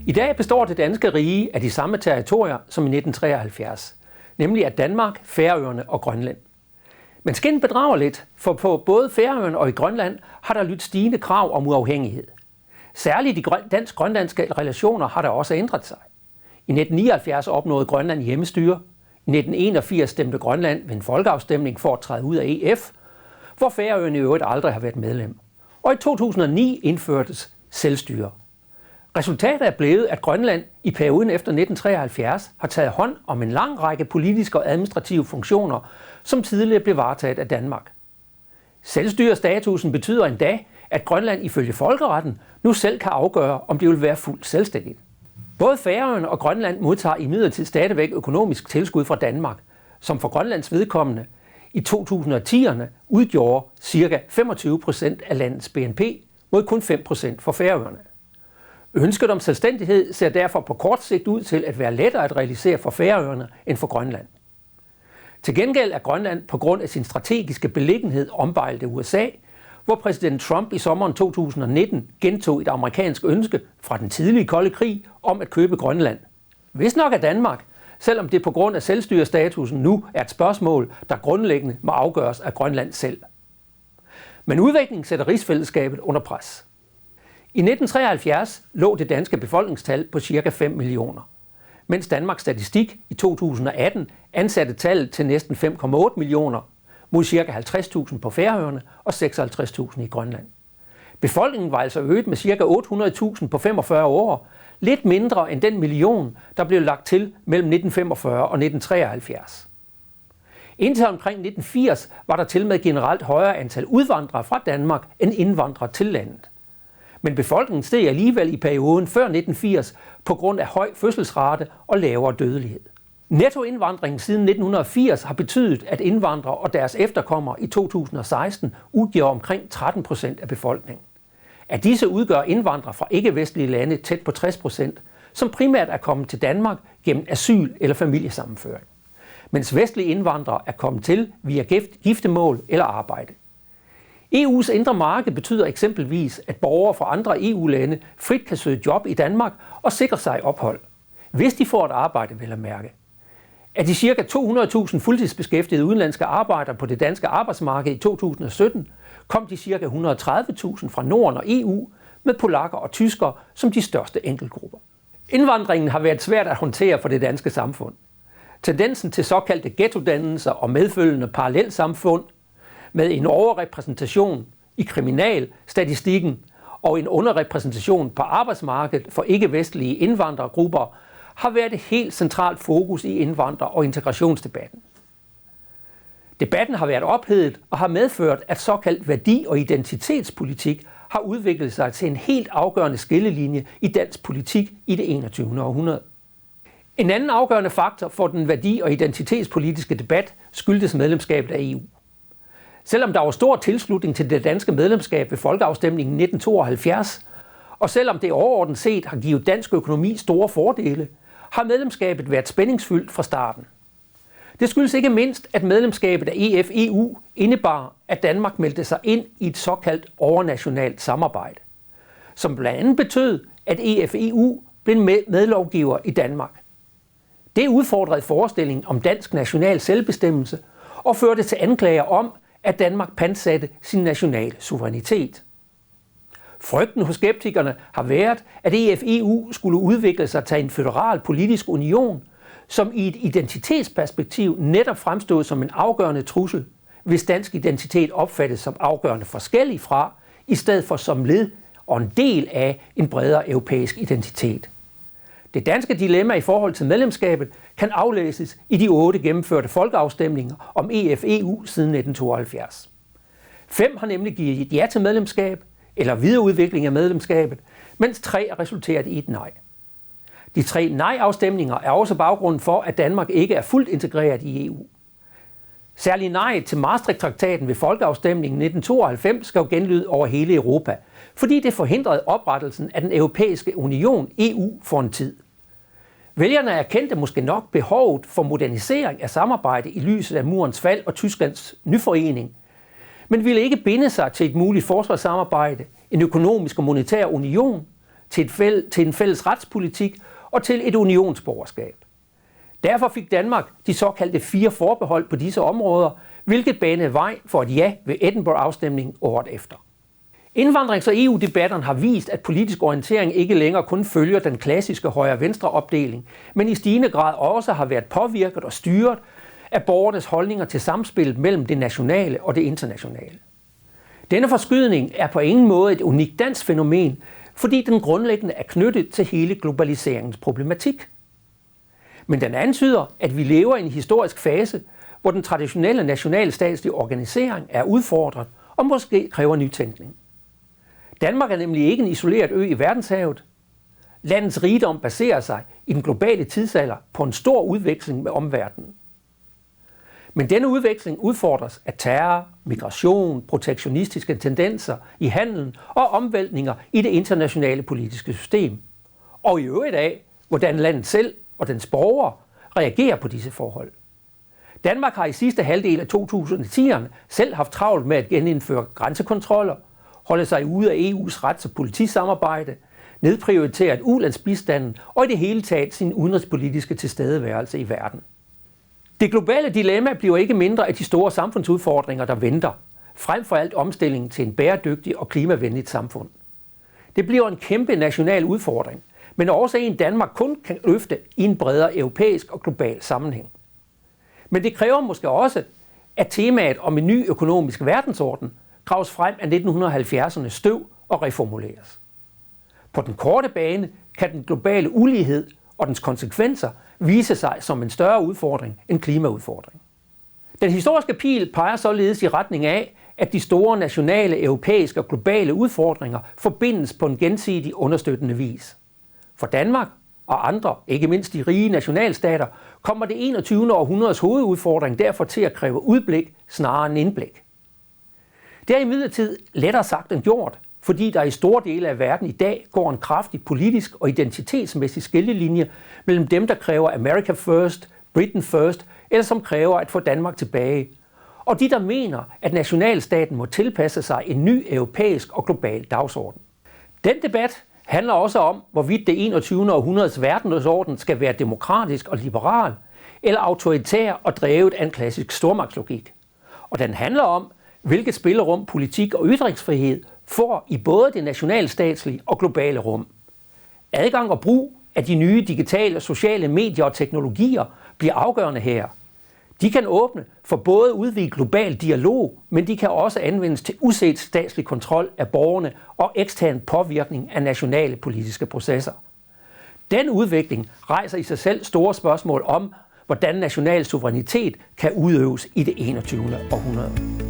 I dag består det danske rige af de samme territorier som i 1973, nemlig af Danmark, Færøerne og Grønland. Men skin bedrager lidt, for på både Færøerne og i Grønland har der lydt stigende krav om uafhængighed. Særligt de dansk-grønlandske relationer har der også ændret sig. I 1979 opnåede Grønland hjemmestyre. I 1981 stemte Grønland ved en folkeafstemning for at træde ud af EF, hvor Færøerne i øvrigt aldrig har været medlem. Og i 2009 indførtes selvstyre. Resultatet er blevet, at Grønland i perioden efter 1973 har taget hånd om en lang række politiske og administrative funktioner, som tidligere blev varetaget af Danmark. Selvstyrestatusen betyder endda, at Grønland ifølge folkeretten nu selv kan afgøre, om det vil være fuldt selvstændigt. Både Færøerne og Grønland modtager imidlertid stadigvæk økonomisk tilskud fra Danmark, som for Grønlands vedkommende i 2010'erne udgjorde ca. 25% af landets BNP mod kun 5% for Færøerne. Ønsket om selvstændighed ser derfor på kort sigt ud til at være lettere at realisere for Færøerne end for Grønland. Til gengæld er Grønland på grund af sin strategiske beliggenhed ombejlet af USA, hvor præsident Trump i sommeren 2019 gentog et amerikansk ønske fra den tidlige kolde krig om at købe Grønland. Hvis nok af Danmark, selvom det på grund af selvstyrestatusen nu er et spørgsmål, der grundlæggende må afgøres af Grønland selv. Men udviklingen sætter rigsfællesskabet under pres. I 1973 lå det danske befolkningstal på ca. 5 millioner, mens Danmarks Statistik i 2018 ansatte tallet til næsten 5,8 millioner, mod ca. 50.000 på Færøerne og 56.000 i Grønland. Befolkningen var altså øget med ca. 800.000 på 45 år, lidt mindre end den million, der blev lagt til mellem 1945 og 1973. Indtil omkring 1980 var der til med generelt højere antal udvandrere fra Danmark end indvandrere til landet. Men befolkningen steg alligevel i perioden før 1980 på grund af høj fødselsrate og lavere dødelighed. Nettoindvandringen siden 1980 har betydet, at indvandrere og deres efterkommere i 2016 udgjorde omkring 13% af befolkningen. Af disse udgør indvandrere fra ikke-vestlige lande tæt på 60%, som primært er kommet til Danmark gennem asyl eller familiesammenføring, mens vestlige indvandrere er kommet til via giftemål eller arbejde. EU's indre marked betyder eksempelvis, at borgere fra andre EU-lande frit kan søge job i Danmark og sikre sig ophold, hvis de får et arbejde, vel at mærke. Af de ca. 200.000 fuldtidsbeskæftigede udenlandske arbejdere på det danske arbejdsmarked i 2017, kom de ca. 130.000 fra Norden og EU, med polakker og tyskere som de største enkeltgrupper. Indvandringen har været svært at håndtere for det danske samfund. Tendensen til såkaldte ghettodannelser og medfølgende parallelsamfund med en overrepræsentation i kriminalstatistikken og en underrepræsentation på arbejdsmarkedet for ikke-vestlige indvandrergrupper har været et helt centralt fokus i indvandrer- og integrationsdebatten. Debatten har været ophedet og har medført, at såkaldt værdi- og identitetspolitik har udviklet sig til en helt afgørende skillelinje i dansk politik i det 21. århundrede. En anden afgørende faktor for den værdi- og identitetspolitiske debat skyldtes medlemskabet af EU. Selvom der var stor tilslutning til det danske medlemskab ved folkeafstemningen 1972, og selvom det overordnet set har givet dansk økonomi store fordele, har medlemskabet været spændingsfyldt fra starten. Det skyldes ikke mindst, at medlemskabet af EF-EU indebar, at Danmark meldte sig ind i et såkaldt overnationalt samarbejde, som blandt andet betød, at EF-EU blev medlovgiver i Danmark. Det udfordrede forestillingen om dansk national selvbestemmelse og førte til anklager om, at Danmark pantsatte sin nationale suverænitet. Frygten hos skeptikerne har været, at EF-EU skulle udvikle sig til en føderal politisk union, som i et identitetsperspektiv netop fremstod som en afgørende trussel, hvis dansk identitet opfattes som afgørende forskellig fra, i stedet for som led og en del af en bredere europæisk identitet. Det danske dilemma i forhold til medlemskabet kan aflæses i de 8 gennemførte folkeafstemninger om EF-EU siden 1972. 5 har nemlig givet et ja til medlemskab eller videreudvikling af medlemskabet, mens 3 er resulteret i et nej. De 3 nej-afstemninger er også baggrunden for, at Danmark ikke er fuldt integreret i EU. Særlig nej til Maastricht-traktaten ved folkeafstemningen 1992 skal jo genlyde over hele Europa, fordi det forhindrede oprettelsen af den europæiske union EU for en tid. Vælgerne erkendte måske nok behovet for modernisering af samarbejde i lyset af murens fald og Tysklands nyforening, men ville ikke binde sig til et muligt forsvarssamarbejde, en økonomisk og monetær union, til en fælles retspolitik og til et unionsborgerskab. Derfor fik Danmark de såkaldte 4 forbehold på disse områder, hvilket banede vej for et ja ved Edinburgh-afstemningen året efter. Indvandrings- og EU-debatterne har vist, at politisk orientering ikke længere kun følger den klassiske højre-venstre opdeling, men i stigende grad også har været påvirket og styret af borgernes holdninger til samspillet mellem det nationale og det internationale. Denne forskydning er på ingen måde et unikt dansk fænomen, fordi den grundlæggende er knyttet til hele globaliseringens problematik. Men den antyder, at vi lever i en historisk fase, hvor den traditionelle nationalstatslige organisering er udfordret og måske kræver nytænkning. Danmark er nemlig ikke en isoleret ø i verdenshavet. Landets rigdom baserer sig i den globale tidsalder på en stor udveksling med omverdenen. Men denne udveksling udfordres af terror, migration, protektionistiske tendenser i handelen og omvæltninger i det internationale politiske system. Og i øvrigt af, hvordan landet selv og dens borgere reagerer på disse forhold. Danmark har i sidste halvdel af 2010'erne selv haft travlt med at genindføre grænsekontroller, holde sig ude af EU's rets- og politisamarbejde, nedprioriteret ulandsbistanden og i det hele taget sin udenrigspolitiske tilstedeværelse i verden. Det globale dilemma bliver ikke mindre af de store samfundsudfordringer, der venter, frem for alt omstillingen til en bæredygtig og klimavenligt samfund. Det bliver en kæmpe national udfordring, men også en Danmark kun kan løfte i en bredere europæisk og global sammenhæng. Men det kræver måske også, at temaet om en ny økonomisk verdensorden graves frem af 1970'ernes støv og reformuleres. På den korte bane kan den globale ulighed og dens konsekvenser vise sig som en større udfordring end klimaudfordring. Den historiske pil peger således i retning af, at de store nationale, europæiske og globale udfordringer forbindes på en gensidig understøttende vis. For Danmark og andre, ikke mindst de rige nationalstater, kommer det 21. århundredes hovedudfordring derfor til at kræve udblik snarere end indblik. Det er imidlertid lettere sagt end gjort, fordi der i store dele af verden i dag går en kraftig politisk og identitetsmæssig skillelinje mellem dem, der kræver America First, Britain First, eller som kræver at få Danmark tilbage, og de, der mener, at nationalstaten må tilpasse sig en ny europæisk og global dagsorden. Den debat handler også om, hvorvidt det 21. århundredes verdensorden skal være demokratisk og liberal, eller autoritær og drevet af en klassisk stormagtslogik. Og den handler om, hvilket spillerum politik og ytringsfrihed får i både det nationalstatslige og globale rum. Adgang og brug af de nye digitale og sociale medier og teknologier bliver afgørende her. De kan åbne for både udvidet global dialog, men de kan også anvendes til uset statslig kontrol af borgerne og ekstern påvirkning af nationale politiske processer. Den udvikling rejser i sig selv store spørgsmål om, hvordan national suverænitet kan udøves i det 21. århundrede.